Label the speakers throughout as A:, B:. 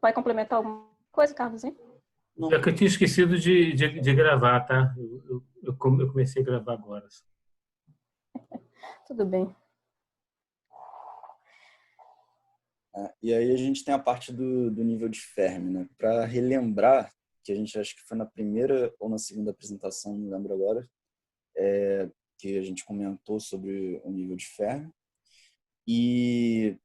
A: Vai complementar alguma coisa, Carlosinho?
B: Não.
C: É que eu tinha esquecido de gravar, tá? Eu comecei a gravar agora.
A: Tudo bem.
B: E aí a gente tem a parte do nível de Fermi, né? Para relembrar, que a gente acha que foi na primeira ou na segunda apresentação, não lembro agora, que a gente comentou sobre o nível de Fermi. E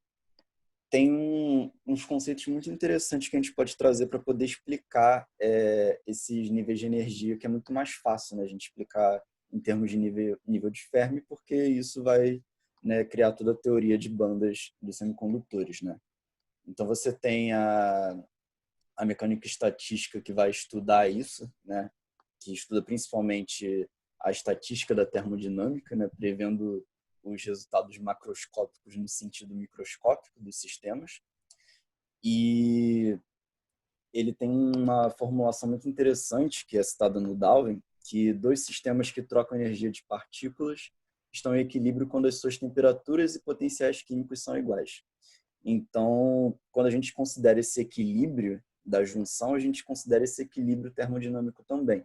B: tem uns conceitos muito interessantes que a gente pode trazer para poder explicar esses níveis de energia, que é muito mais fácil, né, a gente explicar em termos de nível de Fermi, porque isso vai, né, criar toda a teoria de bandas dos semicondutores, né? Então você tem a mecânica estatística que vai estudar isso, né, que estuda principalmente a estatística da termodinâmica, né, prevendo os resultados macroscópicos no sentido microscópico dos sistemas. E ele tem uma formulação muito interessante, que é citada no Darwin, que dois sistemas que trocam energia de partículas estão em equilíbrio quando as suas temperaturas e potenciais químicos são iguais. Então, quando a gente considera esse equilíbrio da junção, a gente considera esse equilíbrio termodinâmico também,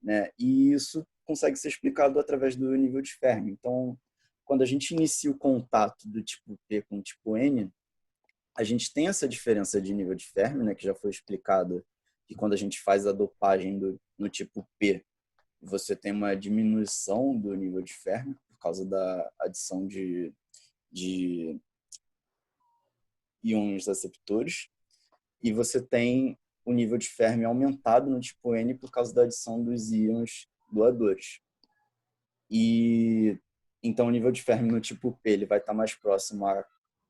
B: né? E isso consegue ser explicado através do nível de Fermi. Então, quando a gente inicia o contato do tipo P com o tipo N, a gente tem essa diferença de nível de Fermi, né, que já foi explicado, que quando a gente faz a dopagem no tipo P, você tem uma diminuição do nível de Fermi por causa da adição de íons aceptores, e você tem o nível de Fermi aumentado no tipo N por causa da adição dos íons doadores. E então o nível de Fermi no tipo P ele vai estar mais próximo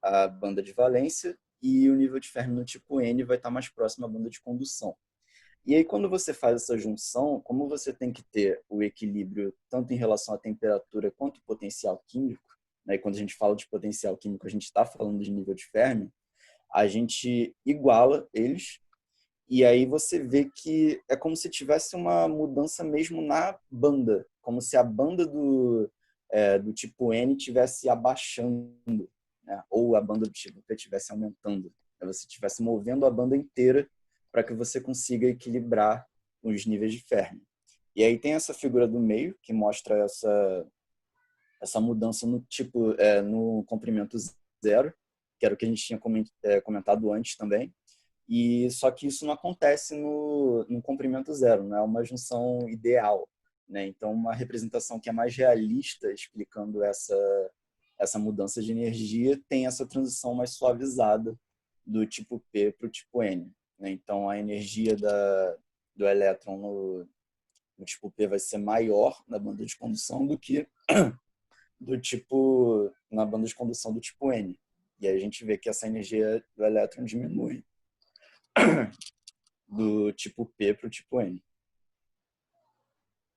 B: à banda de valência e o nível de Fermi no tipo N vai estar mais próximo à banda de condução. E aí quando você faz essa junção, como você tem que ter o equilíbrio tanto em relação à temperatura quanto ao potencial químico, né? E quando a gente fala de potencial químico, a gente está falando de nível de Fermi, a gente iguala eles e aí você vê que é como se tivesse uma mudança mesmo na banda, como se a banda do tipo N estivesse abaixando, né? Ou a banda do tipo P estivesse aumentando. Você estivesse movendo a banda inteira para que você consiga equilibrar os níveis de Fermi. E aí tem essa figura do meio que mostra essa mudança no tipo no comprimento zero, que era o que a gente tinha comentado antes também. E só que isso não acontece no comprimento zero, não é uma junção ideal, né? Então uma representação que é mais realista explicando essa mudança de energia tem essa transição mais suavizada do tipo P para o tipo N, né? Então a energia do elétron no tipo P vai ser maior na banda de condução do que na banda de condução do tipo N. E aí a gente vê que essa energia do elétron diminui do tipo P para o tipo N.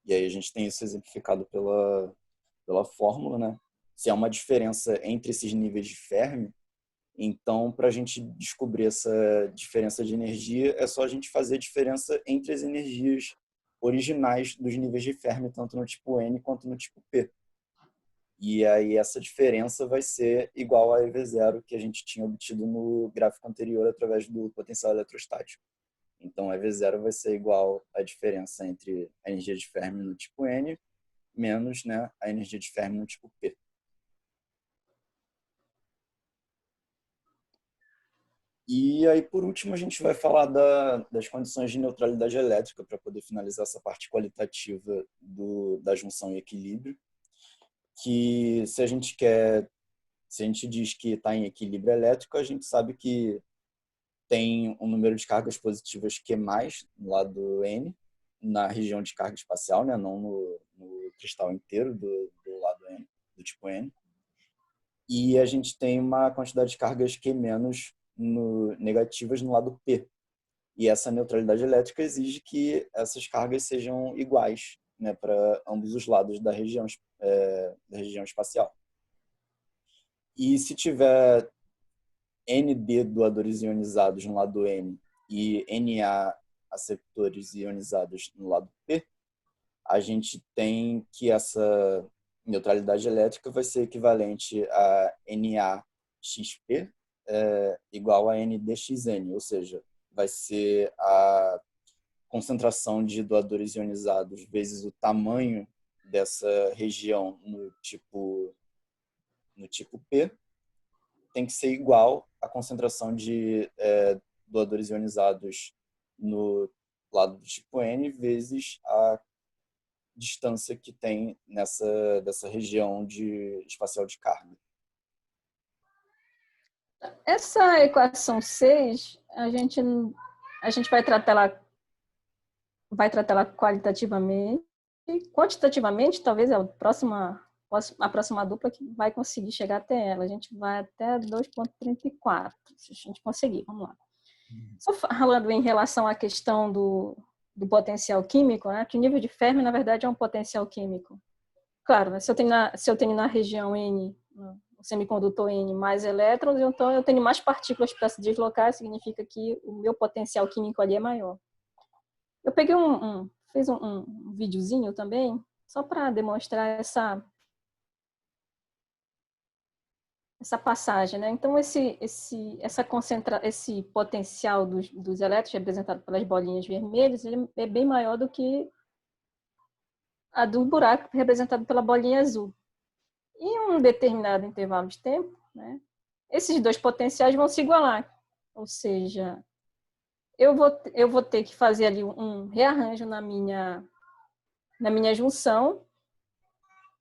B: E aí a gente tem isso exemplificado pela fórmula, né? Se há uma diferença entre esses níveis de Fermi, então para a gente descobrir essa diferença de energia, é só a gente fazer a diferença entre as energias originais dos níveis de Fermi, tanto no tipo N quanto no tipo P. E aí essa diferença vai ser igual a EV0 que a gente tinha obtido no gráfico anterior através do potencial eletrostático. Então, EV0 vai ser igual à diferença entre a energia de Fermi no tipo N menos, né, a energia de Fermi no tipo P. E aí, por último, a gente vai falar das condições de neutralidade elétrica para poder finalizar essa parte qualitativa da junção e equilíbrio, que se a gente diz que está em equilíbrio elétrico, a gente sabe que tem um número de cargas positivas Q+, no lado N, na região de carga espacial, né? Não no cristal inteiro do lado N, do tipo N. E a gente tem uma quantidade de cargas Q- negativas no lado P. E essa neutralidade elétrica exige que essas cargas sejam iguais, né, para ambos os lados da região espacial. E se tiver ND doadores ionizados no lado N e Na aceptores ionizados no lado P, a gente tem que essa neutralidade elétrica vai ser equivalente a NaXP, igual a N dxN, ou seja, vai ser a concentração de doadores ionizados vezes o tamanho dessa região no tipo P, tem que ser igual à concentração de doadores ionizados no lado do tipo N vezes a distância que tem dessa região espacial de carga.
A: Essa equação 6, a gente vai tratá-la qualitativamente. Quantitativamente, talvez é a próxima dupla que vai conseguir chegar até ela. A gente vai até 2,34, se a gente conseguir. Vamos lá. Só falando em relação à questão do potencial químico, né, que o nível de Fermi, na verdade, é um potencial químico. Claro, né, se eu tenho na região N, no semicondutor N, mais elétrons, então eu tenho mais partículas para se deslocar, significa que o meu potencial químico ali é maior. Eu peguei fiz um videozinho também, só para demonstrar essa passagem, né? Então, esse potencial dos elétrons, representado pelas bolinhas vermelhas, ele é bem maior do que a do buraco, representado pela bolinha azul. Em um determinado intervalo de tempo, né, esses dois potenciais vão se igualar. Ou seja, eu vou ter que fazer ali um rearranjo na minha junção,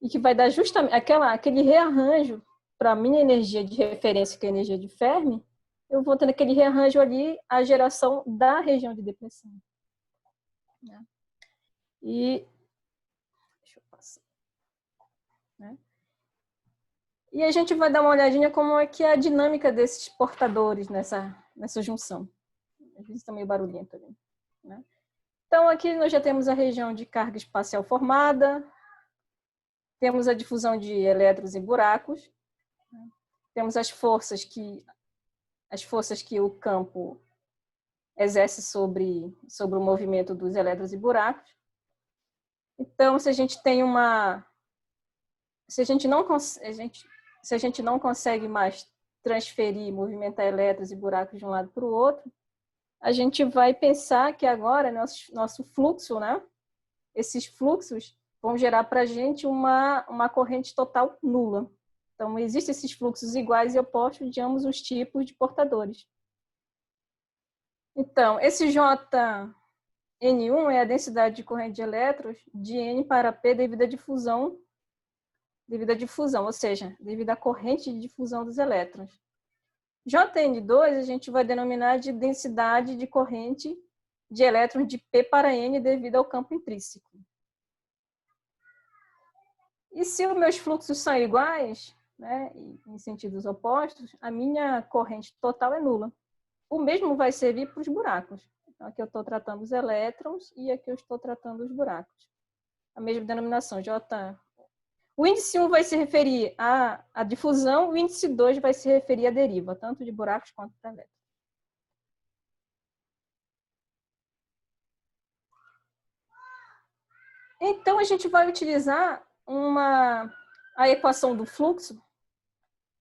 A: e que vai dar justamente aquele rearranjo para a minha energia de referência, que é a energia de Fermi. Eu vou ter naquele rearranjo ali a geração da região de depressão. Né? Deixa eu passar. Né? E a gente vai dar uma olhadinha como é que é a dinâmica desses portadores nessa junção. Às vezes está meio barulhento ali. Né? Então, aqui nós já temos a região de carga espacial formada, temos a difusão de elétrons em buracos, né? Temos as forças que o campo exerce sobre o movimento dos elétrons e buracos. Então, se a gente não consegue mais transferir, movimentar elétrons e buracos de um lado para o outro, a gente vai pensar que agora nosso fluxo, né? Esses fluxos vão gerar para a gente uma corrente total nula. Então, existem esses fluxos iguais e opostos de ambos os tipos de portadores. Então, esse JN1 é a densidade de corrente de elétrons de N para P devido à difusão, ou seja, devido à corrente de difusão dos elétrons. JN2 a gente vai denominar de densidade de corrente de elétrons de P para N devido ao campo intrínseco. E se os meus fluxos são iguais, né, em sentidos opostos, a minha corrente total é nula. O mesmo vai servir para os buracos. Então, aqui eu estou tratando os elétrons e aqui eu estou tratando os buracos. A mesma denominação, J. O índice 1 vai se referir à difusão, o índice 2 vai se referir à deriva, tanto de buracos quanto para elétrons. Então, a gente vai utilizar a equação do fluxo,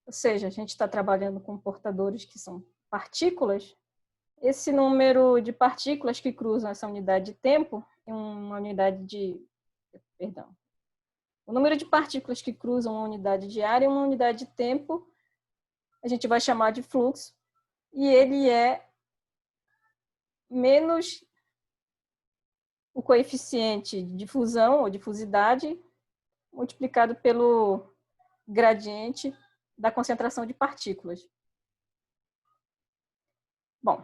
A: ou seja, a gente está trabalhando com portadores que são partículas. Esse número de partículas que cruzam essa unidade de tempo, o número de partículas que cruzam uma unidade de área e uma unidade de tempo, a gente vai chamar de fluxo, e ele é menos o coeficiente de difusão ou difusidade multiplicado pelo gradiente da concentração de partículas. Bom,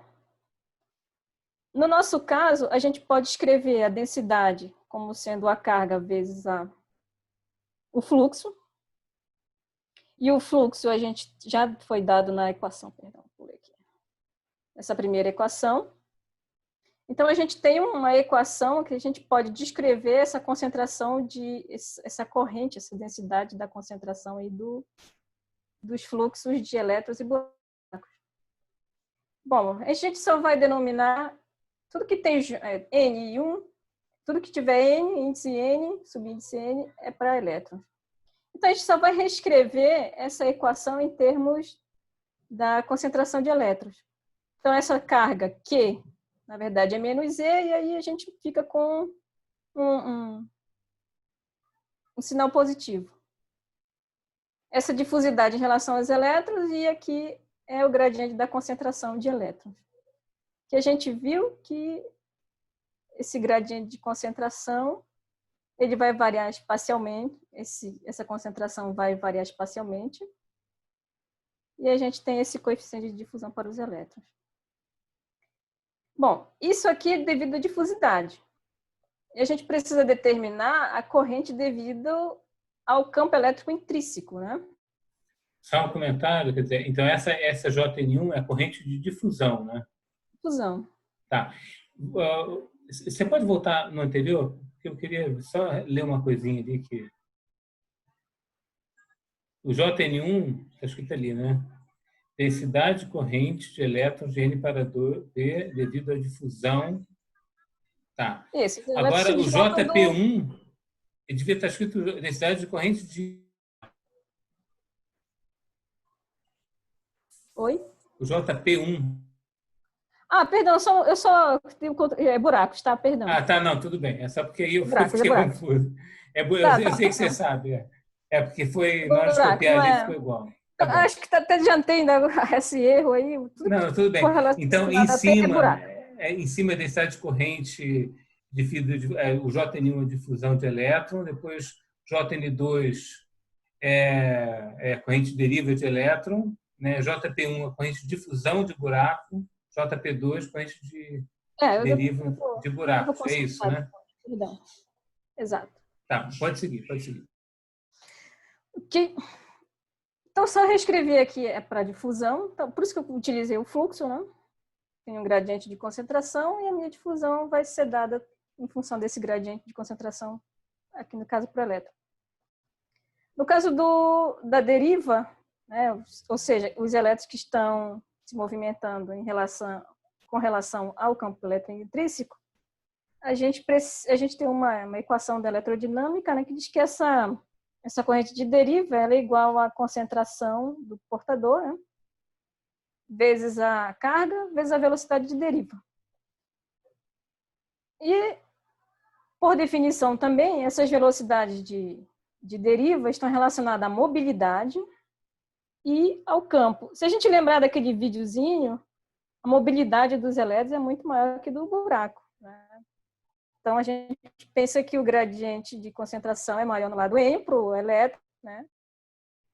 A: no nosso caso, a gente pode escrever a densidade como sendo a carga vezes o fluxo. E o fluxo a gente já foi dado na equação, pulei aqui. Essa primeira equação. Então, a gente tem uma equação que a gente pode descrever essa concentração essa corrente, essa densidade da concentração aí dos fluxos de elétrons e buracos. Bom, a gente só vai denominar tudo que tem N e 1, tudo que tiver N, índice N, subíndice N, é para elétrons. Então, a gente só vai reescrever essa equação em termos da concentração de elétrons. Então, essa carga Q, na verdade, é menos E, e aí a gente fica com um sinal positivo. Essa difusidade em relação aos elétrons, e aqui é o gradiente da concentração de elétrons. Que a gente viu que esse gradiente de concentração, ele vai variar espacialmente, essa concentração vai variar espacialmente, e a gente tem esse coeficiente de difusão para os elétrons. Bom, isso aqui é devido à difusidade. E a gente precisa determinar a corrente devido ao campo elétrico intrínseco, né?
C: Só um comentário, quer dizer, então essa JN1 é a corrente de difusão, né?
A: Difusão.
C: Tá. Você pode voltar no anterior? Porque eu queria só ler uma coisinha ali que o JN1 está escrito ali, né? Densidade corrente de elétrons de N para B devido à difusão. Tá.
A: Isso, os elétrons se
C: Agora, o
A: deslocam do...
C: JP1, ele devia estar escrito densidade de corrente de...
A: Oi?
C: O JP1.
A: Ah, perdão, eu só tenho buracos, tá? Perdão.
C: Ah, tá, não, tudo bem. É só porque aí eu
A: Buracos,
C: fiquei
A: buracos.
C: confuso.
A: Tá,
C: Eu sei que você sabe. É porque foi, na hora de
A: buraco,
C: copiar
A: não
C: ali,
A: é...
C: ficou igual. Tá bom.
A: Acho que até adiantei ainda esse erro aí. Tudo
C: Não, tudo bem. Então,
A: é buraco.
C: em cima da densidade de corrente, o JN1 é difusão de elétron, depois JN2 é corrente deriva de elétron, né? JP1 é corrente de difusão de buraco, JP2 corrente de deriva de buracos. É isso, né?
A: Perdão. Exato.
C: Tá, pode seguir, pode seguir.
A: Okay. Então, só reescrever aqui é para difusão. Então, por isso que eu utilizei o fluxo, né? Tem um gradiente de concentração e a minha difusão vai ser dada em função desse gradiente de concentração, aqui no caso para o elétron. No caso da deriva, né, ou seja, os elétrons que estão se movimentando com relação ao campo elétrico intrínseco, a gente tem uma equação da eletrodinâmica, né, que diz que essa corrente de deriva ela é igual à concentração do portador, né, vezes a carga, vezes a velocidade de deriva. E, por definição também, essas velocidades de deriva estão relacionadas à mobilidade e ao campo. Se a gente lembrar daquele videozinho, a mobilidade dos elétrons é muito maior que do buraco, né? Então, a gente pensa que o gradiente de concentração é maior no lado N para o elétron, né?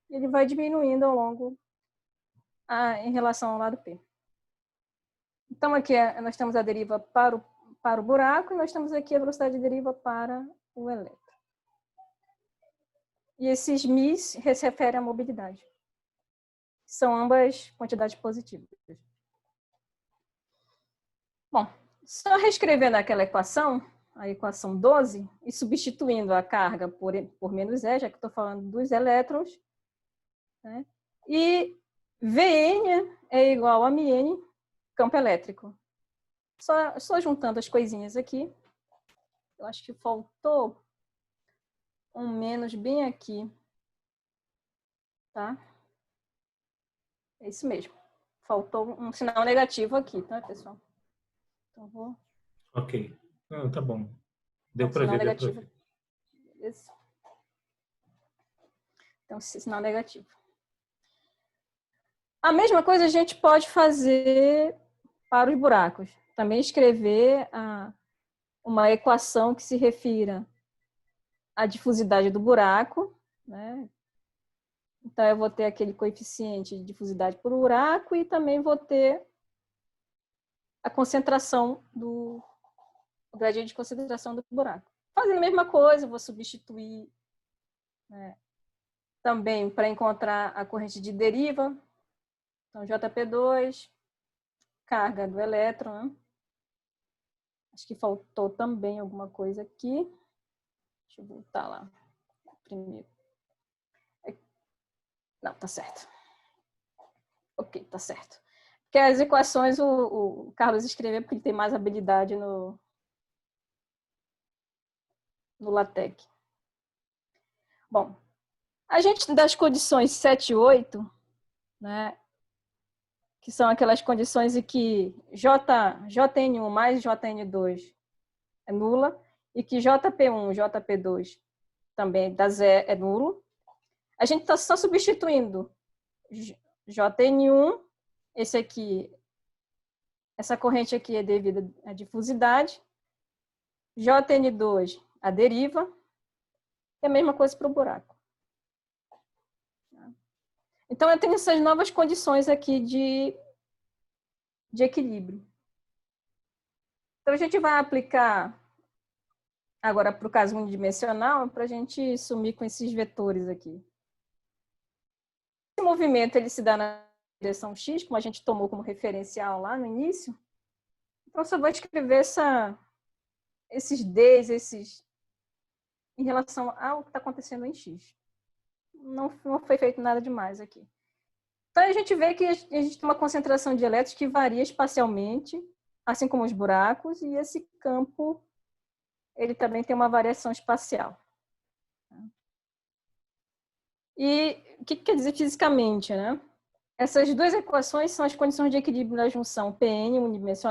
A: E ele vai diminuindo ao longo em relação ao lado P. Então, aqui nós temos a deriva para o buraco e nós temos aqui a velocidade de deriva para o elétron. E esses μ se referem à mobilidade. São ambas quantidades positivas. Bom, só reescrevendo aquela equação, a equação 12, e substituindo a carga por menos E, já que estou falando dos elétrons, né? E Vn é igual a μn, campo elétrico. Só juntando as coisinhas aqui, eu acho que faltou um menos bem aqui, tá? É isso mesmo. Faltou um sinal negativo aqui, tá, pessoal? Então, vou...
C: Ok. Não, tá bom. Deu para
A: sinal
C: ver,
A: negativo.
C: deu pra ver.
A: Beleza. Então, sinal negativo. A mesma coisa a gente pode fazer para os buracos. Também escrever uma equação que se refira à difusidade do buraco, né? Então, eu vou ter aquele coeficiente de difusidade por buraco e também vou ter a concentração o gradiente de concentração do buraco. Fazendo a mesma coisa, vou substituir, né, também para encontrar a corrente de deriva. Então, JP2, carga do elétron, né? Acho que faltou também alguma coisa aqui. Deixa eu voltar lá primeiro. Não, tá certo. Ok, tá certo. Porque as equações o Carlos escreveu porque ele tem mais habilidade no LaTeX. Bom, a gente das condições 7 e 8, né, que são aquelas condições em que Jn1 mais Jn2 é nula, e que JP1, JP2 também é nulo. A gente está só substituindo Jn1, essa corrente aqui é devida à difusidade, Jn2 a deriva, e a mesma coisa para o buraco. Então, eu tenho essas novas condições aqui de equilíbrio. Então, a gente vai aplicar agora para o caso unidimensional, para a gente sumir com esses vetores aqui. Esse movimento ele se dá na direção x, como a gente tomou como referencial lá no início. Então, eu só vou escrever esses Ds, em relação ao que está acontecendo em x. Não foi feito nada demais aqui. Então, a gente vê que a gente tem uma concentração de elétrons que varia espacialmente, assim como os buracos, e esse campo ele também tem uma variação espacial. E o que quer dizer fisicamente, né? Essas duas equações são as condições de equilíbrio da junção PN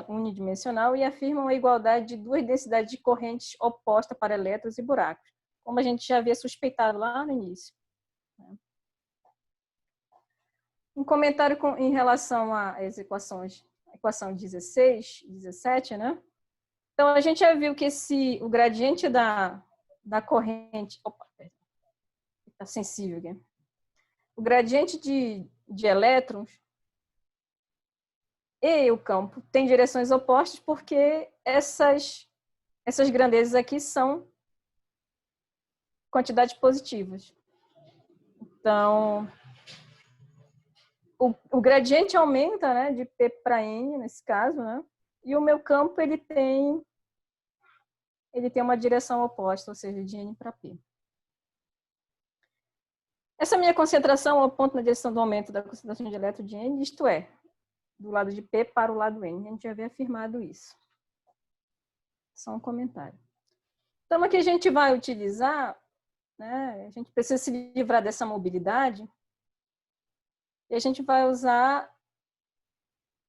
A: unidimensional e afirmam a igualdade de duas densidades de correntes opostas para elétrons e buracos, como a gente já havia suspeitado lá no início. Um comentário em relação às equações, a equação 16 e 17, né? Então, a gente já viu que o gradiente da corrente... Opa, está sensível aqui. O gradiente de elétrons e o campo têm direções opostas porque essas grandezas aqui são quantidades positivas. Então, o gradiente aumenta, né, de P para N, nesse caso, né? E o meu campo ele tem uma direção oposta, ou seja, de N para P. Essa minha concentração aponta na direção do aumento da concentração de elétron de N, isto é, do lado de P para o lado N. A gente já havia afirmado isso. Só um comentário. Então, aqui a gente vai utilizar, né, a gente precisa se livrar dessa mobilidade, e a gente vai usar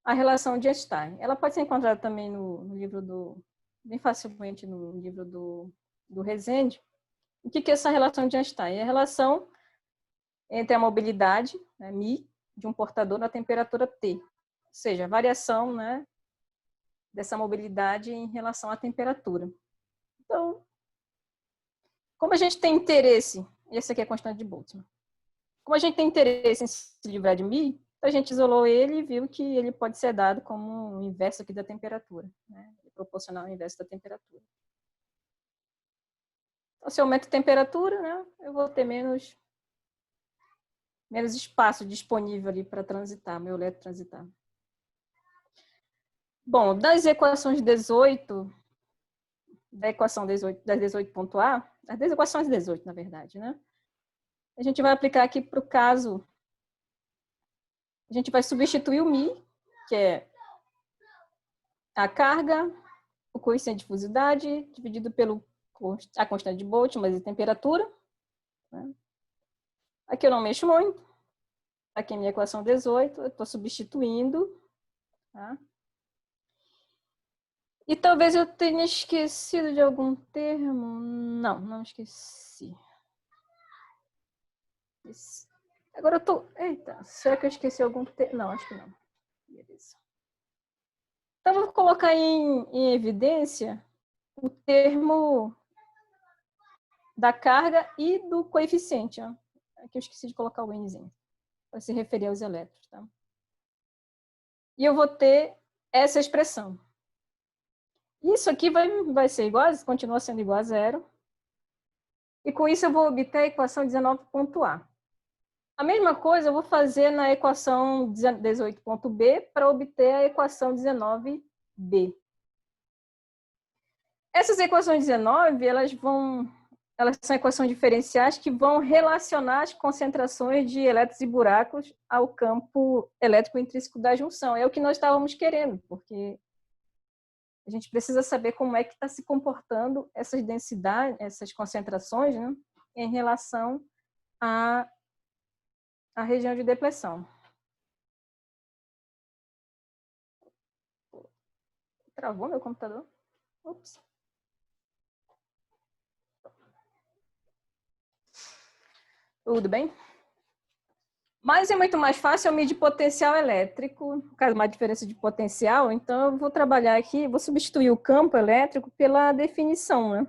A: a relação de Einstein. Ela pode ser encontrada também no livro bem facilmente no livro do Rezende. O que é essa relação de Einstein? É a relação entre a mobilidade, né, μ, de um portador na temperatura T. Ou seja, a variação, né, dessa mobilidade em relação à temperatura. Então, como a gente tem interesse, esse aqui é a constante de Boltzmann, como a gente tem interesse em se livrar de μ, a gente isolou ele e viu que ele pode ser dado como o inverso aqui da temperatura, né, proporcional ao inverso da temperatura. Então, se eu aumento a temperatura, né, eu vou ter menos espaço disponível ali para transitar, meu elétron transitar. Bom, das equações 18, da equação 18, das 18.A, das equações 18, na verdade, né? A gente vai aplicar aqui para o caso, a gente vai substituir o μ, que é a carga, o coeficiente de difusidade, dividido a constante de Boltzmann e temperatura. Né? Aqui eu não mexo muito. Aqui é minha equação 18, eu estou substituindo. Tá? E talvez eu tenha esquecido de algum termo. Não esqueci. Agora eu tô... Eita, será que eu esqueci algum termo? Não, acho que não. Beleza. Então, eu vou colocar em evidência o termo da carga e do coeficiente. Ó. Aqui eu esqueci de colocar o Nzinho, para se referir aos elétrons. Tá? E eu vou ter essa expressão. Isso aqui vai ser igual, continua sendo igual a zero. E com isso eu vou obter a equação 19.A. A mesma coisa eu vou fazer na equação 18.B para obter a equação 19B. Essas equações 19, elas são equações diferenciais que vão relacionar as concentrações de elétrons e buracos ao campo elétrico intrínseco da junção. É o que nós estávamos querendo, porque a gente precisa saber como é que está se comportando essas densidades, essas concentrações, né, em relação à região de depressão. Travou meu computador. Ups. Tudo bem? Mas é muito mais fácil eu medir potencial elétrico, no caso, uma diferença de potencial, então eu vou trabalhar aqui, vou substituir o campo elétrico pela definição, né?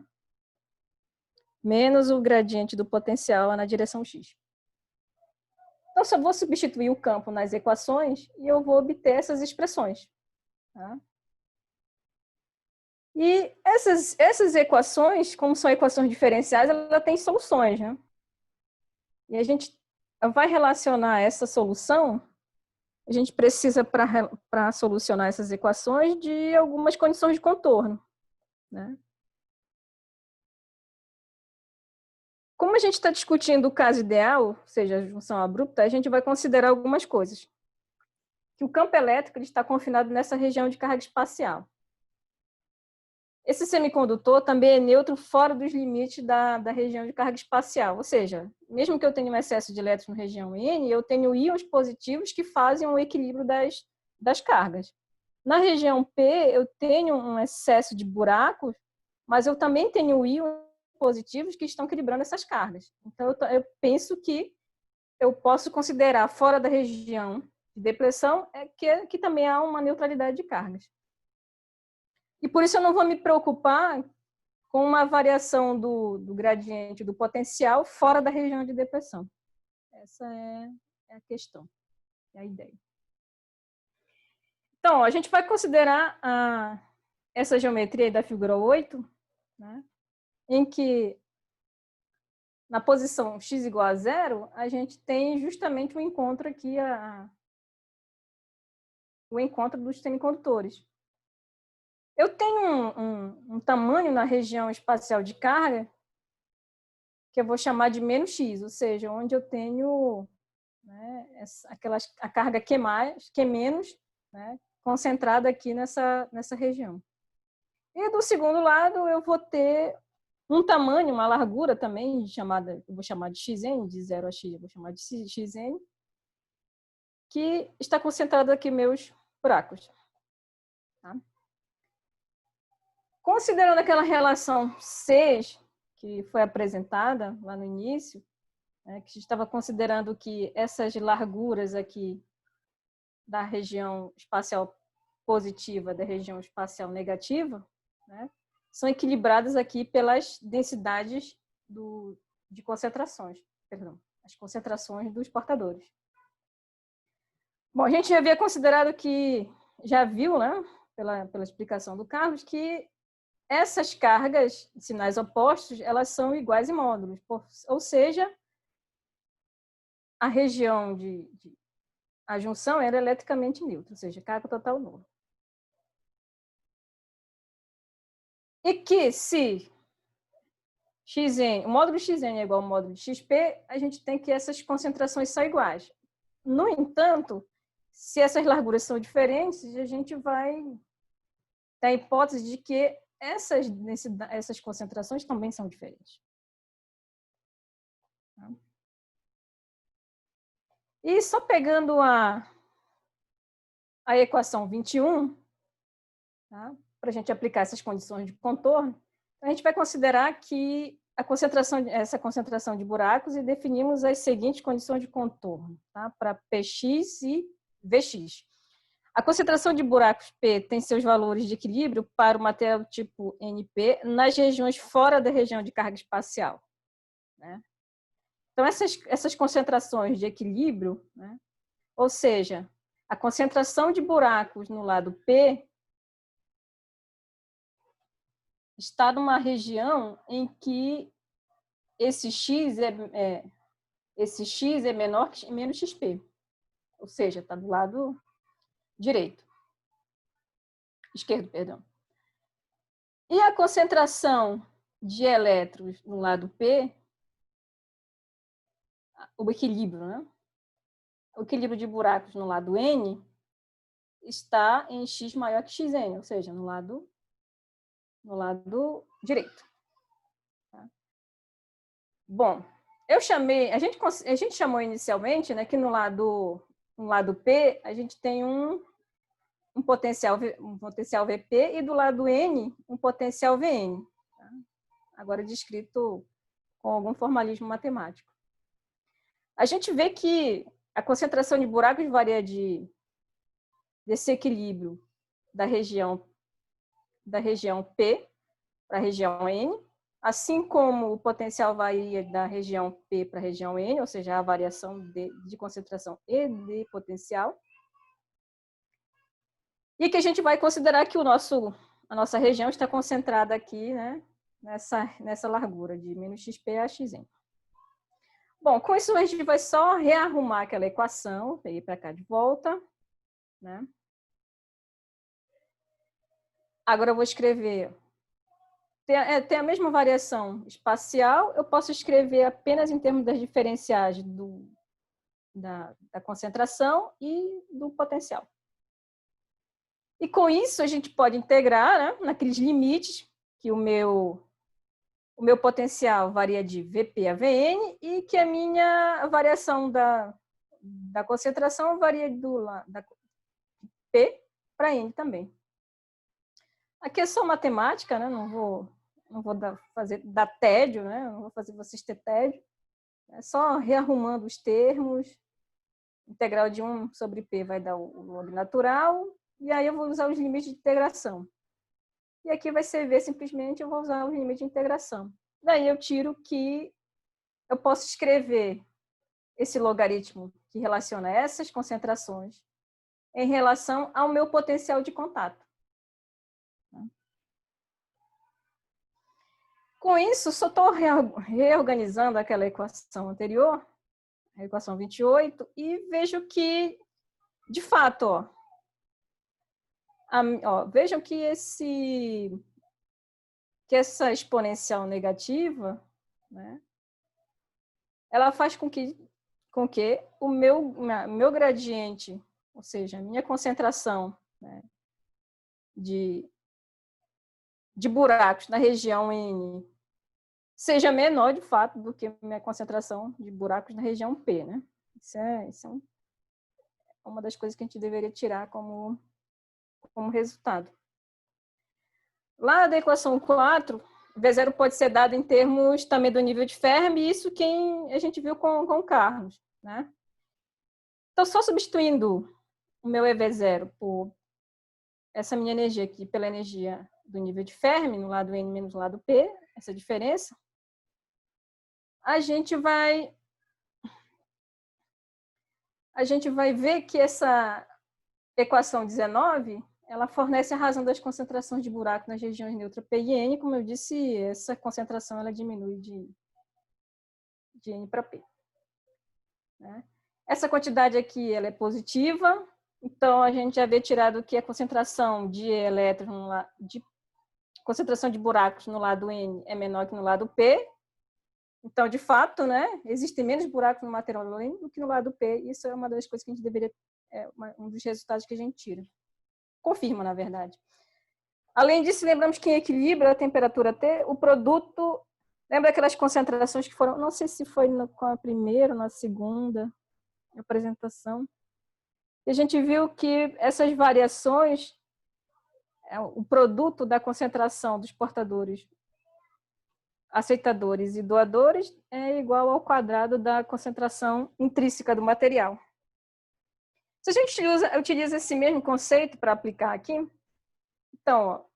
A: Menos o gradiente do potencial na direção x. Então, só vou substituir o campo nas equações e eu vou obter essas expressões. Tá? E essas equações, como são equações diferenciais, ela tem soluções, né? E a gente vai relacionar essa solução, a gente precisa, para solucionar essas equações, de algumas condições de contorno, né? Como a gente está discutindo o caso ideal, ou seja, a junção abrupta, a gente vai considerar algumas coisas. Que o campo elétrico ele está confinado nessa região de carga espacial. Esse semicondutor também é neutro fora dos limites da região de carga espacial, ou seja, mesmo que eu tenha um excesso de elétrons na região N, eu tenho íons positivos que fazem um equilíbrio das cargas. Na região P, eu tenho um excesso de buracos, mas eu também tenho íons positivos que estão equilibrando essas cargas. Então, eu penso que eu posso considerar fora da região de depressão que também há uma neutralidade de cargas. E por isso eu não vou me preocupar com uma variação do gradiente do potencial fora da região de depressão. Essa é a questão, é a ideia. Então, a gente vai considerar essa geometria aí da figura 8, né, em que na posição x igual a 0, a gente tem justamente o encontro aqui, o encontro dos semicondutores. Eu tenho um tamanho na região espacial de carga que eu vou chamar de menos x, ou seja, onde eu tenho, né, a carga Q+, né, concentrada aqui nessa região. E do segundo lado, eu vou ter um tamanho, uma largura também, eu vou chamar de xn, de 0 a x, eu vou chamar de xn, que está concentrado aqui meus buracos. Tá? Considerando aquela relação C, que foi apresentada lá no início, né, que a gente estava considerando que essas larguras aqui da região espacial positiva, da região espacial negativa, né, são equilibradas aqui pelas densidades de concentrações, perdão, as concentrações dos portadores. Bom, a gente já havia considerado que, já viu, né, pela explicação do Carlos, que essas cargas de sinais opostos, elas são iguais em módulos, ou seja, a região a junção era eletricamente neutra, ou seja, carga total nula. E que se xn, o módulo xn é igual ao módulo de xp, a gente tem que essas concentrações são iguais. No entanto, se essas larguras são diferentes, a gente vai ter a hipótese de que essas concentrações também são diferentes. E só pegando a equação 21, tá? Para a gente aplicar essas condições de contorno, a gente vai considerar que essa concentração de buracos e definimos as seguintes condições de contorno, tá? Para Px e Vx. A concentração de buracos P tem seus valores de equilíbrio para o material tipo NP nas regiões fora da região de carga espacial, né? Então, essas concentrações de equilíbrio, né? Ou seja, a concentração de buracos no lado P está numa região em que esse x é menor que menos xp, ou seja, está do lado esquerdo, perdão. E a concentração de elétrons no lado P, o equilíbrio, né? O equilíbrio de buracos no lado N está em x maior que xn, ou seja, no lado direito. Tá? Bom, a gente chamou inicialmente, né, que no lado P a gente tem um potencial Vp e do lado N um potencial Vn. Tá? Agora descrito com algum formalismo matemático. A gente vê que a concentração de buracos varia desse equilíbrio da região P para a região N, assim como o potencial varia da região P para a região N, ou seja, a variação de concentração e de potencial. E que a gente vai considerar que a nossa região está concentrada aqui, né, nessa largura de menos xp a xn. Bom, com isso a gente vai só rearrumar aquela equação, peguei para cá de volta, né? Agora eu vou escrever, tem a mesma variação espacial, eu posso escrever apenas em termos das diferenciais da concentração e do potencial. E com isso a gente pode integrar, né, naqueles limites que o meu potencial varia de Vp a Vn e que a minha variação da concentração varia da P para N também. Aqui é só matemática, né? Não vou dar tédio, né? Não vou fazer vocês ter tédio. É só rearrumando os termos. Integral de 1 sobre P vai dar o log natural. E aí eu vou usar os limites de integração. E aqui vai ser V simplesmente, eu vou usar os limites de integração. Daí eu tiro que eu posso escrever esse logaritmo que relaciona essas concentrações em relação ao meu potencial de contato. Com isso, só estou reorganizando aquela equação anterior, a equação 28, e vejo que, de fato, vejam que essa exponencial negativa, né, ela faz com que o meu gradiente, ou seja, a minha concentração, né, de buracos na região N seja menor, de fato, do que a minha concentração de buracos na região P, né? Isso é uma das coisas que a gente deveria tirar como resultado. Lá da equação 4, V0 pode ser dado em termos também do nível de Fermi, isso quem a gente viu com o Carlos, né? Então, só substituindo o meu EV0 por essa minha energia aqui pela energia do nível de Fermi, no lado N menos no lado P, essa diferença, a gente vai ver que essa equação 19, ela fornece a razão das concentrações de buraco nas regiões neutra P e N. Como eu disse, essa concentração ela diminui de N para P. Né? Essa quantidade aqui ela é positiva, então a gente já vê tirado que a concentração de elétrons, concentração de buracos no lado N é menor que no lado P. Então, de fato, né, existem menos buracos no material N do que no lado P. Isso é uma das coisas que a gente deveria, um dos resultados que a gente tira. Confirma, na verdade. Além disso, lembramos que em equilíbrio a temperatura T, o produto, lembra aquelas concentrações que foram, não sei se foi com a primeira ou na segunda apresentação, e a gente viu que essas variações, o produto da concentração dos portadores, aceitadores e doadores é igual ao quadrado da concentração intrínseca do material. Se a gente utiliza esse mesmo conceito para aplicar aqui, então,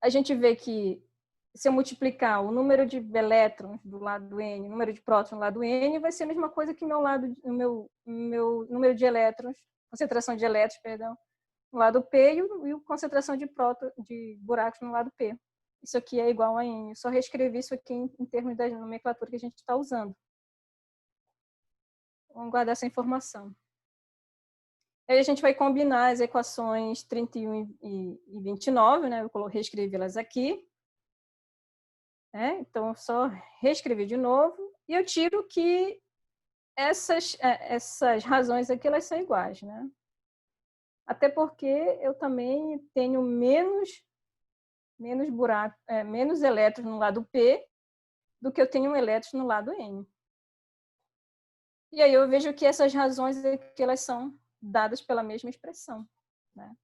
A: a gente vê que se eu multiplicar o número de elétrons do lado N, o número de prótons do lado N, vai ser a mesma coisa que o meu número de elétrons, concentração de elétrons, perdão, no lado P e a concentração de buracos no lado P. Isso aqui é igual a N. Eu só reescrevi isso aqui em termos da nomenclatura que a gente está usando. Vamos guardar essa informação. Aí a gente vai combinar as equações 31 e 29, né? Eu reescrevi elas aqui. Então, eu só reescrevi de novo. E eu tiro que essas razões aqui, elas são iguais, né? Até porque eu também tenho menos elétrons no lado P do que eu tenho elétrons no lado N. E aí eu vejo que essas razões aqui, elas são dadas pela mesma expressão. Né?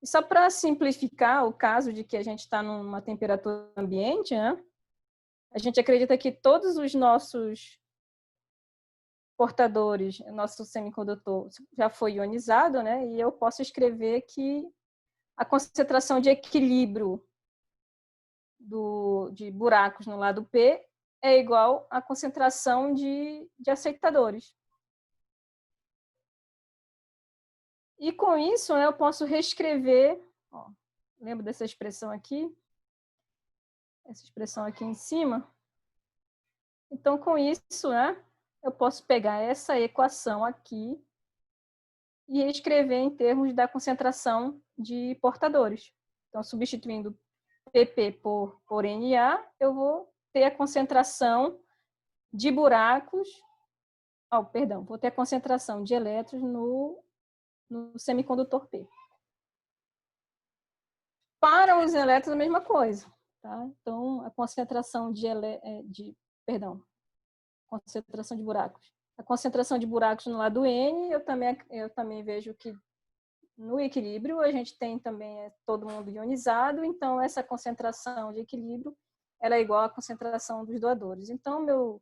A: E só para simplificar o caso de que a gente está numa temperatura ambiente, né? A gente acredita que todos os nossos portadores, nosso semicondutor já foi ionizado, né? E eu posso escrever que a concentração de equilíbrio de buracos no lado P é igual à concentração de aceitadores. E com isso, né, eu posso reescrever, ó, lembra dessa expressão aqui? Essa expressão aqui em cima. Então, com isso, né, eu posso pegar essa equação aqui e escrever em termos da concentração de portadores. Então, substituindo PP por NA, eu vou ter a concentração de buracos, vou ter a concentração de elétrons no semicondutor P. Para os elétrons, a mesma coisa. Tá? Então, a concentração concentração de buracos. A concentração de buracos no lado N, eu também vejo que no equilíbrio a gente tem também todo mundo ionizado, então essa concentração de equilíbrio ela é igual à concentração dos doadores. Então,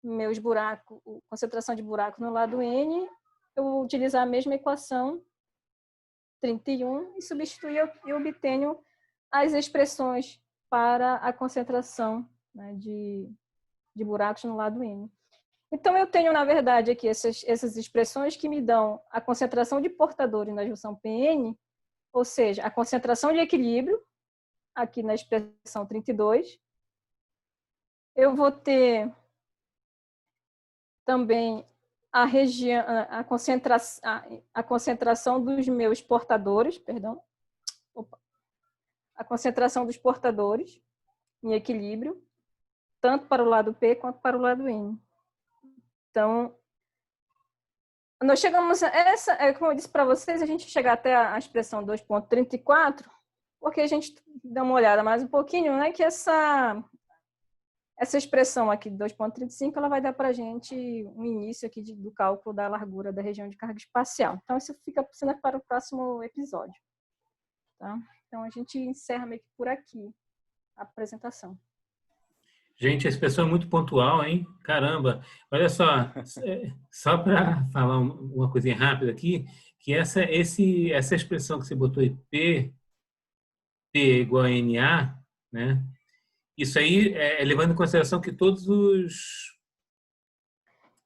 A: meus buracos, concentração de buracos no lado N, eu vou utilizar a mesma equação 31 e substituir e obtenho as expressões para a concentração, né, de buracos no lado N. Então, eu tenho, na verdade, aqui essas expressões que me dão a concentração de portadores na junção PN, ou seja, a concentração de equilíbrio, aqui na expressão 32. Eu vou ter também a concentração dos meus portadores, a concentração dos portadores em equilíbrio, tanto para o lado P quanto para o lado N. Então, nós chegamos a como eu disse para vocês, a gente chega até a expressão 2.34, porque a gente dá uma olhada mais um pouquinho, né, que essa expressão aqui de 2.35, ela vai dar para a gente um início aqui do cálculo da largura da região de carga espacial. Então, isso fica para o próximo episódio. Tá? Então, a gente encerra meio que por aqui a apresentação.
C: Gente, esse pessoal é muito pontual, hein? Caramba! Olha só para falar uma coisinha rápida aqui, que essa expressão que você botou aí, P igual a NA, né? Isso aí é levando em consideração que todas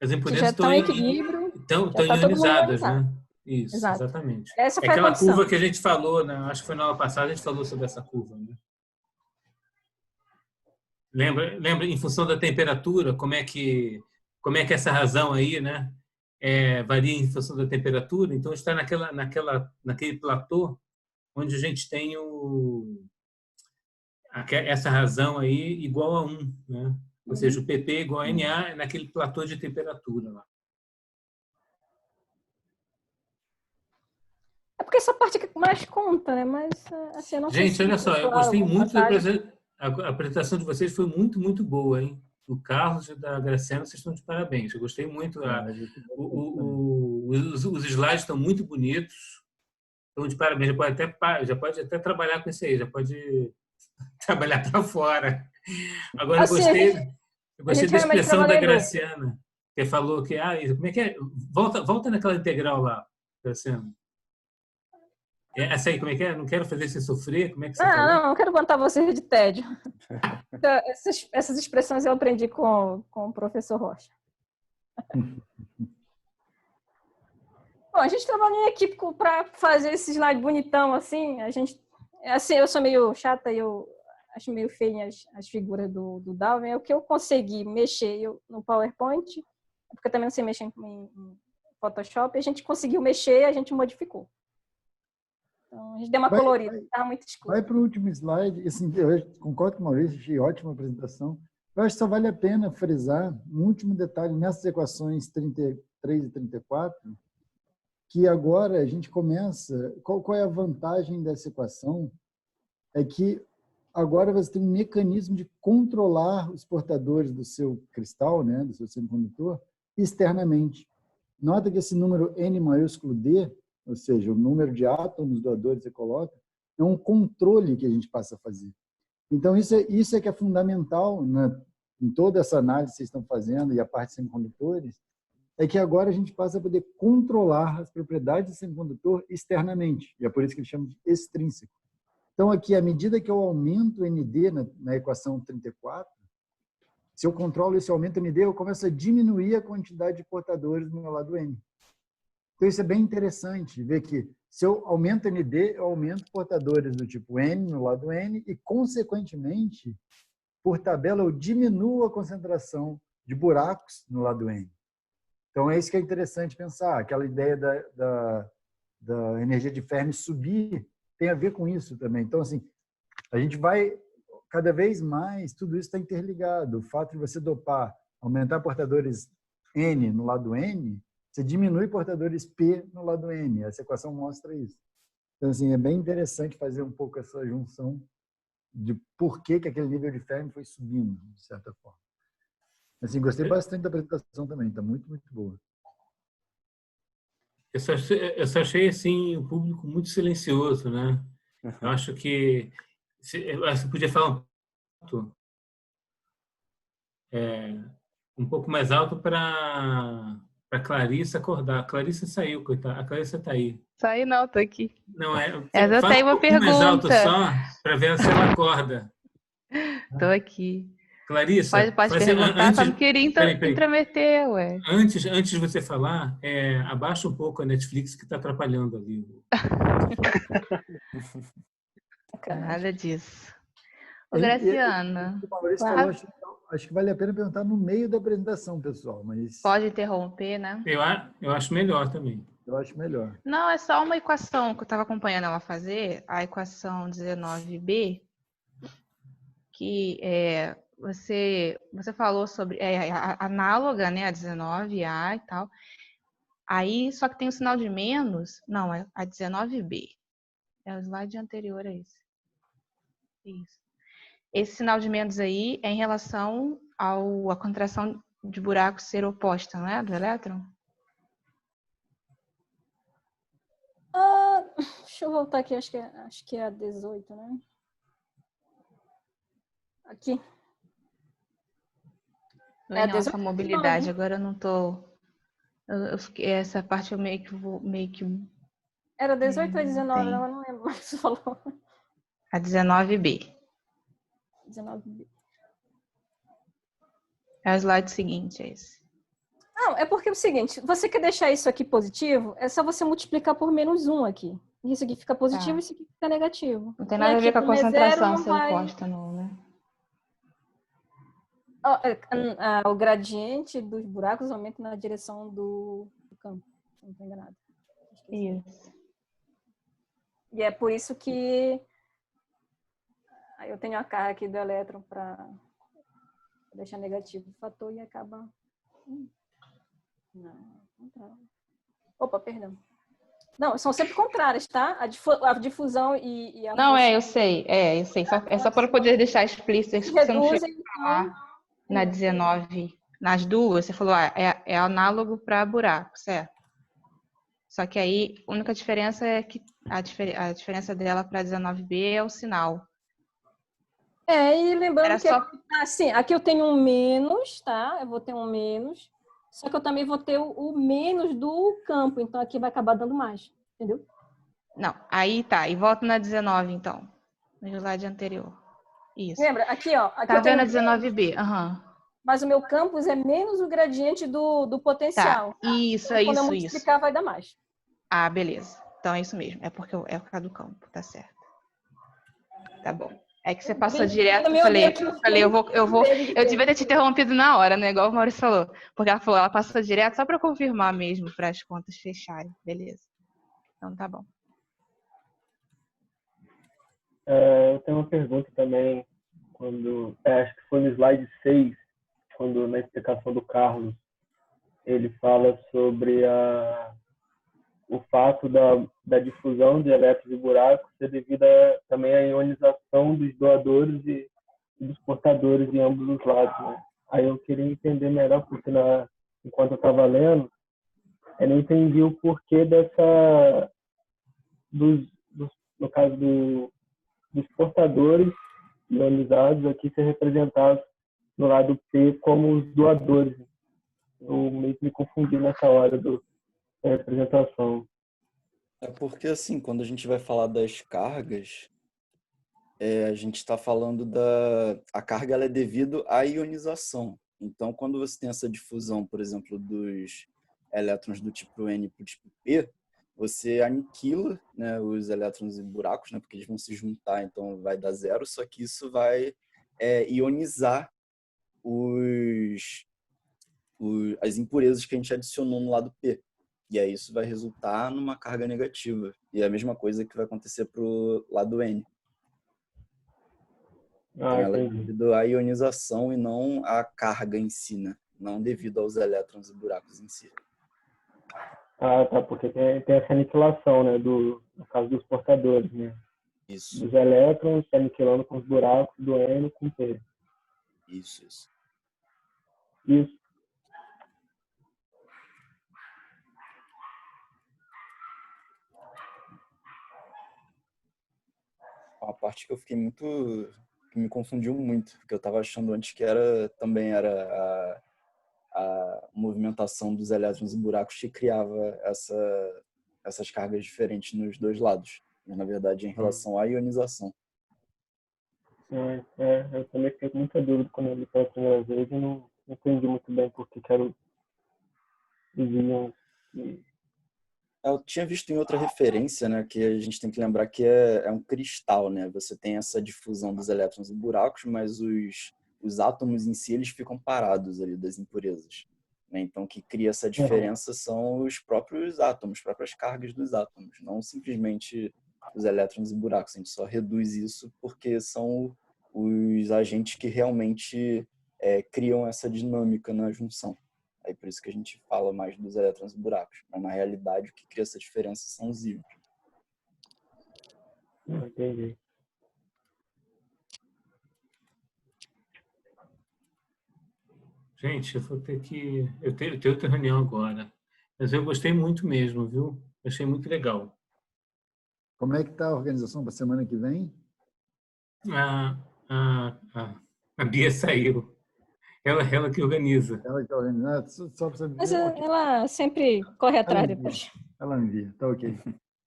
C: as impurezas
A: estão em equilíbrio,
C: estão ionizadas, né? Isso,
A: exato.
C: Exatamente.
A: Essa foi
C: aquela
A: a condição.
C: Curva que a gente falou, né? Acho que foi na aula passada, a gente falou sobre essa curva, né? Lembra, em função da temperatura, como é que essa razão aí, né, varia em função da temperatura? Então, está naquele platô onde a gente tem essa razão aí igual a 1, né? Ou seja, o PP igual a NA é naquele platô de temperatura lá.
A: É porque essa parte que mais conta, né? Mas, assim, eu não sei
C: Gente, olha só, eu gostei muito da apresentação. A apresentação de vocês foi muito, muito boa, hein? Do Carlos e da Graciana, vocês estão de parabéns. Eu gostei muito. Os slides estão muito bonitos. Estão de parabéns. Já pode até trabalhar com isso aí, já pode trabalhar para fora. Agora,
A: assim,
C: eu gostei da expressão da Graciana, que falou que, como é que é? Volta naquela integral lá, Graciana. Essa aí, como é que é? Não quero fazer você sofrer? Como é que você falou?
A: Não quero contar vocês de tédio. Então, essas expressões eu aprendi com o professor Rocha. Bom, a gente trabalha em equipe para fazer esse slide bonitão, assim. Eu sou meio chata e eu acho meio feio as figuras do Darwin. É o que eu consegui mexer no PowerPoint, porque eu também não sei mexer em Photoshop, a gente conseguiu mexer e a gente modificou. Então, a gente deu uma colorida, estava muito escuro.
D: Vai para o último slide. Assim, eu concordo com o Maurício, achei ótima apresentação. Eu acho que só vale a pena frisar um último detalhe nessas equações 33 e 34, que agora a gente começa... Qual é a vantagem dessa equação? É que agora você tem um mecanismo de controlar os portadores do seu cristal, né, do seu semicondutor, externamente. Nota que esse número N maiúsculo D ou seja, o número de átomos doadores que você coloca, é um controle que a gente passa a fazer. Então, isso é que é fundamental, né, em toda essa análise que vocês estão fazendo e a parte de semicondutores, é que agora a gente passa a poder controlar as propriedades do semicondutor externamente. E é por isso que eles chamam de extrínseco. Então, aqui, à medida que eu aumento o ND na equação 34, se eu controlo esse aumento ND, eu começo a diminuir a quantidade de portadores no meu lado N. Então, isso é bem interessante, ver que se eu aumento ND, eu aumento portadores do tipo N no lado N e, consequentemente, por tabela, eu diminuo a concentração de buracos no lado N. Então, é isso que é interessante pensar. Aquela ideia da energia de Fermi subir tem a ver com isso também. Então, assim, a gente vai, cada vez mais, tudo isso está interligado. O fato de você dopar, aumentar portadores N no lado N, você diminui portadores P no lado N. Essa equação mostra isso. Então, assim, é bem interessante fazer um pouco essa junção de por que aquele nível de Fermi foi subindo, de certa forma. Assim, gostei bastante da apresentação também, está muito, muito boa.
C: Eu só achei assim, o público muito silencioso, né? Eu acho que você podia falar um pouco mais alto para Clarissa acordar. A Clarissa saiu, coitada. A Clarissa está aí.
E: Saí não, tô aqui.
C: Não é?
E: Mas eu
C: Fala
E: tenho
C: um
E: uma
C: pouquinho mais alto
E: pergunta.
C: só para ver se ela acorda.
E: Tô aqui.
C: Clarissa,
E: Pode perguntar, só não queria
C: peraí.
E: intrometer, ué.
C: Antes de você falar, abaixa um pouco a Netflix que está atrapalhando ali.
E: Nada disso. Ô, Graciana,
D: O Maurício falou, acho que vale a pena perguntar no meio da apresentação, pessoal. Mas
E: pode interromper, né?
C: Eu acho melhor também.
D: Eu acho melhor.
E: Não, é só uma equação que eu estava acompanhando ela fazer, a equação 19b, que você falou sobre análoga, né, a 19A e tal. Aí, só que tem o sinal de menos. Não, é a 19B. É o slide anterior a esse. Isso. Esse sinal de menos aí é em relação à contração de buraco ser oposta, não é? Do elétron?
A: Deixa eu voltar aqui, acho que é a 18, né? Aqui.
E: Em relação à mobilidade, agora eu não tô... essa parte eu meio que...
A: Era 18 ou 19? Eu não lembro mais o que você falou.
E: A 19B.
A: 19B.
E: É o slide seguinte, é esse.
A: Não, é porque é o seguinte, você quer deixar isso aqui positivo, é só você multiplicar por menos 1 aqui. Isso aqui fica positivo e isso aqui fica negativo.
E: Não tem nada a ver com a concentração ser oposta, não, né?
A: O gradiente dos buracos aumenta na direção do campo. Não estou enganada.
E: Isso.
A: E é por isso que eu tenho a carga aqui do elétron para deixar negativo o fator e acaba... Não, contrário. Opa, perdão. Não, são sempre contrárias, tá? A difusão e a...
E: Não, eu sei. Eu sei. É só para poder deixar explícito. Se você não chegou a falar na 19, nas duas, você falou, é análogo para buraco, certo? Só que aí, a única diferença é que a diferença dela para 19B é o sinal.
A: E lembrando que assim, aqui eu tenho um menos, tá? Eu vou ter um menos, só que eu também vou ter o menos do campo, então aqui vai acabar dando mais, entendeu?
E: Não, aí tá, e volta na 19 então, no slide anterior. Isso.
A: Lembra? Aqui, ó. Aqui
E: tá vendo a 19B? Aham.
A: Mas o meu campus é menos o gradiente do potencial.
E: Tá, isso,
A: então, quando eu multiplicar, vai dar mais.
E: Ah, beleza. Então é isso mesmo, é porque é por causa do campo, tá certo. Tá bom. É que você passou direto, eu devia ter te interrompido na hora, né? Igual o Maurício falou. Porque ela falou, ela passou direto só para confirmar mesmo, para as contas fecharem. Beleza. Então tá bom.
F: Eu tenho uma pergunta também, acho que foi no slide 6, quando na explicação do Carlos, ele fala sobre o fato da difusão de elétrons e buracos ser devida também à ionização dos doadores e dos portadores em ambos os lados, né? Aí eu queria entender melhor, porque enquanto eu estava lendo, eu não entendi o porquê no caso dos portadores ionizados aqui ser representados no lado P como os doadores. Eu meio que me confundi nessa hora da representação.
B: É porque, assim, quando a gente vai falar das cargas, a gente está falando a carga ela é devido à ionização. Então, quando você tem essa difusão, por exemplo, dos elétrons do tipo N para o tipo P, você aniquila, né, os elétrons em buracos, né, porque eles vão se juntar, então vai dar zero, só que isso vai ionizar as impurezas que a gente adicionou no lado P. E aí isso vai resultar numa carga negativa. E é a mesma coisa que vai acontecer para o lado N. Então ela é devido à ionização e não à carga em si, né? Não devido aos elétrons e buracos em si.
F: Ah, tá, porque tem essa aniquilação, né, no caso dos portadores, né?
B: Isso.
F: Dos elétrons se aniquilando com os buracos do N com P.
B: Isso.
F: Isso.
B: Uma parte que eu fiquei que me confundiu muito, porque eu estava achando antes que também era a movimentação dos elétrons e buracos que criava essas cargas diferentes nos dois lados. Mas, na verdade, em relação à ionização.
F: Eu também fiquei com muita dúvida quando eu li pela primeira vez e não entendi muito bem por que eram os íons.
B: Eu tinha visto em outra referência, né, que a gente tem que lembrar que é um cristal, né? Você tem essa difusão dos elétrons em buracos, mas os átomos em si eles ficam parados ali das impurezas, né? Então, o que cria essa diferença são os próprios átomos, as próprias cargas dos átomos, não simplesmente os elétrons e buracos. A gente só reduz isso porque são os agentes que realmente criam essa dinâmica na junção. Aí por isso que a gente fala mais dos elétrons e buracos. Mas na realidade o que cria essa diferença são os íons.
F: Entendi.
C: Gente, eu vou ter que... Eu tenho outra reunião agora. Mas eu gostei muito mesmo, viu? Achei muito legal.
D: Como é que está a organização para a semana que vem?
C: A Bia saiu. Ela que organiza.
D: Ela que organiza. Só para
A: Mas
D: saber. Okay.
A: ela sempre corre atrás depois.
D: Ela envia, tá ok.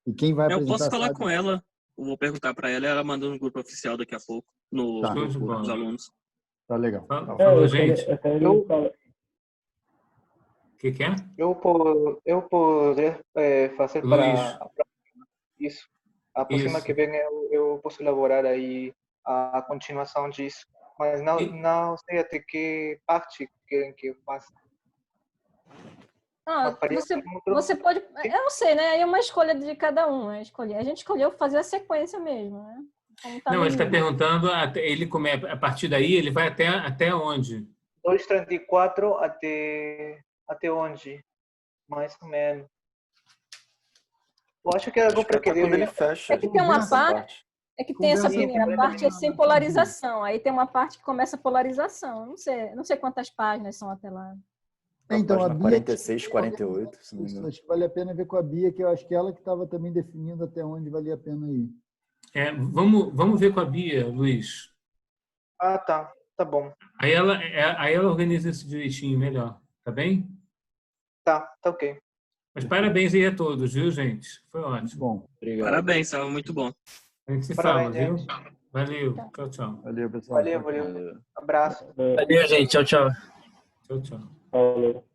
D: E quem vai apresentar?
G: Eu posso falar com ela. Eu vou perguntar para ela. Ela manda no grupo oficial daqui a pouco, no grupo dos alunos.
D: Tá legal.
C: Falou, gente. O que é?
H: Eu poder fazer
C: Luiz.
H: para isso. A próxima que vem eu posso elaborar aí a continuação disso. Mas não sei até que parte querem que eu faça.
A: Você pode... Eu não sei, né? É uma escolha de cada um. A gente escolheu fazer a sequência mesmo, né?
C: Não, ele está perguntando, a partir daí, ele vai até onde?
H: 2,34 até onde? Mais ou menos. Eu acho que era para que
B: quando ele fecha.
A: É que tem uma parte... É que tem essa primeira parte sem polarização. Aí tem uma parte que começa a polarização. Não sei quantas páginas são até lá.
D: Então, a Bia
B: 46, 48.
D: Acho que vale a pena ver com a Bia, que eu acho que ela que estava também definindo até onde valia a pena ir.
C: Vamos ver com a Bia, Luiz.
H: Ah, tá. Tá bom.
C: Aí ela organiza isso direitinho, melhor. Tá bem?
H: Tá ok.
C: Mas parabéns aí a todos, viu, gente? Foi ótimo.
D: Muito bom.
B: Obrigado.
G: Parabéns, estava muito bom.
C: A gente se
H: Parabéns,
C: fala, viu?
H: gente.
C: Valeu. Tchau, tchau.
D: Valeu, pessoal.
H: Valeu. Abraço.
G: Valeu, gente. Tchau, tchau.
C: Tchau, tchau.
F: Falou.